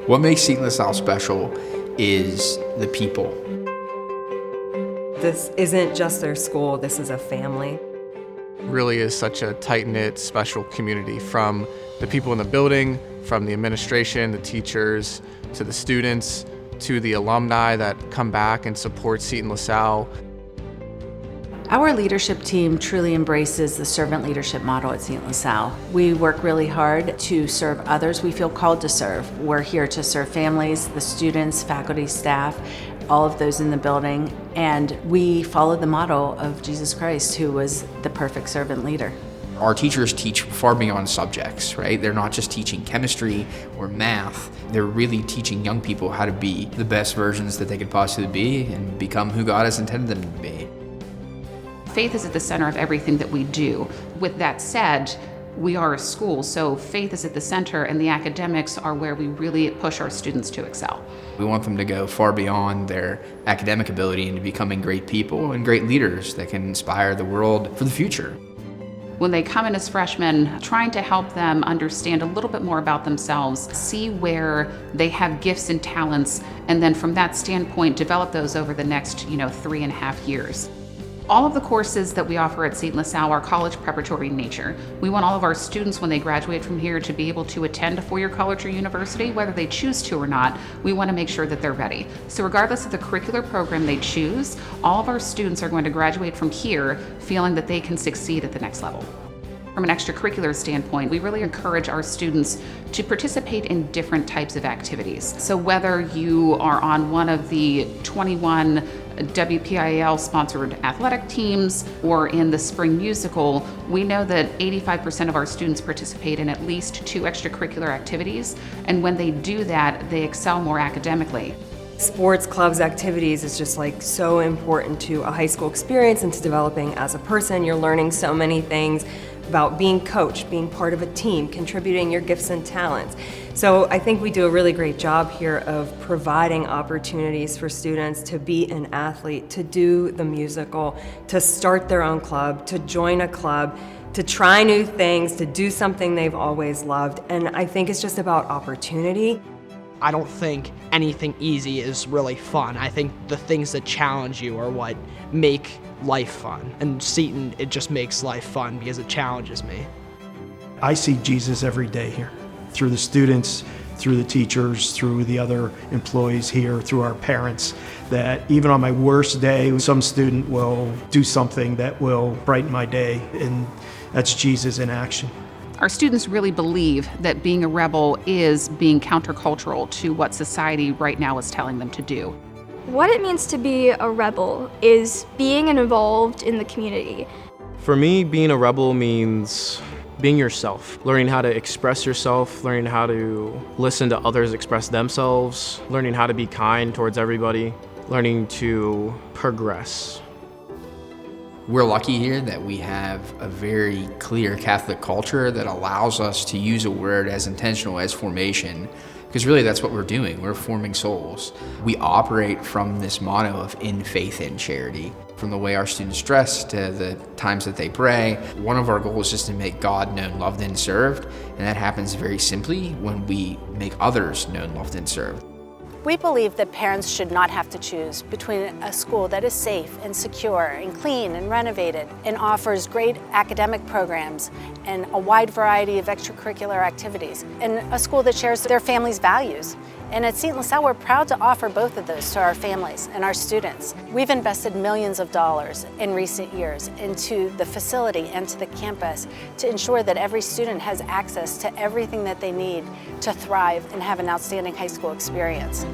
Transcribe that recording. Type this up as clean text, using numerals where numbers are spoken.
What makes Seton LaSalle special is the people. This isn't just their school, this is a family. Really is such a tight-knit, special community, from the people in the building, from the administration, the teachers, to the students, to the alumni that come back and support Seton LaSalle. Our leadership team truly embraces the servant leadership model at Seton LaSalle. We work really hard to serve others we feel called to serve. We're here to serve families, the students, faculty, staff, all of those in the building, and we follow the model of Jesus Christ, who was the perfect servant leader. Our teachers teach far beyond subjects, right? They're not just teaching chemistry or math. They're really teaching young people how to be the best versions that they could possibly be and become who God has intended them to be. Faith is at the center of everything that we do. With that said, we are a school, so faith is at the center, and the academics are where we really push our students to excel. We want them to go far beyond their academic ability into becoming great people and great leaders that can inspire the world for the future. When they come in as freshmen, trying to help them understand a little bit more about themselves, see where they have gifts and talents, and then from that standpoint, develop those over the next, 3.5 years. All of the courses that we offer at Seton LaSalle are college preparatory in nature. We want all of our students, when they graduate from here, to be able to attend a four-year college or university, whether they choose to or not. We want to make sure that they're ready. So regardless of the curricular program they choose, all of our students are going to graduate from here feeling that they can succeed at the next level. From an extracurricular standpoint, we really encourage our students to participate in different types of activities. So whether you are on one of the 21 WPIAL-sponsored athletic teams or in the spring musical, we know that 85% of our students participate in at least 2 extracurricular activities, and when they do that, they excel more academically. Sports, clubs, activities is just so important to a high school experience and to developing as a person. You're learning so many things about being coached, being part of a team, contributing your gifts and talents. So I think we do a really great job here of providing opportunities for students to be an athlete, to do the musical, to start their own club, to join a club, to try new things, to do something they've always loved. And I think it's just about opportunity. I don't think anything easy is really fun. I think the things that challenge you are what make life fun. And Seton, it just makes life fun because it challenges me. I see Jesus every day here, through the students, through the teachers, through the other employees here, through our parents, that even on my worst day, some student will do something that will brighten my day, and that's Jesus in action. Our students really believe that being a rebel is being countercultural to what society right now is telling them to do. What it means to be a rebel is being involved in the community. For me, being a rebel means being yourself, learning how to express yourself, learning how to listen to others express themselves, learning how to be kind towards everybody, learning to progress. We're lucky here that we have a very clear Catholic culture that allows us to use a word as intentional as formation, because really that's what we're doing. We're forming souls. We operate from this motto of in faith and charity. From the way our students dress to the times that they pray, one of our goals is to make God known, loved, and served, and that happens very simply when we make others known, loved, and served. We believe that parents should not have to choose between a school that is safe and secure and clean and renovated and offers great academic programs and a wide variety of extracurricular activities, and a school that shares their family's values. And at Seton LaSalle, we're proud to offer both of those to our families and our students. We've invested millions of dollars in recent years into the facility and to the campus to ensure that every student has access to everything that they need to thrive and have an outstanding high school experience.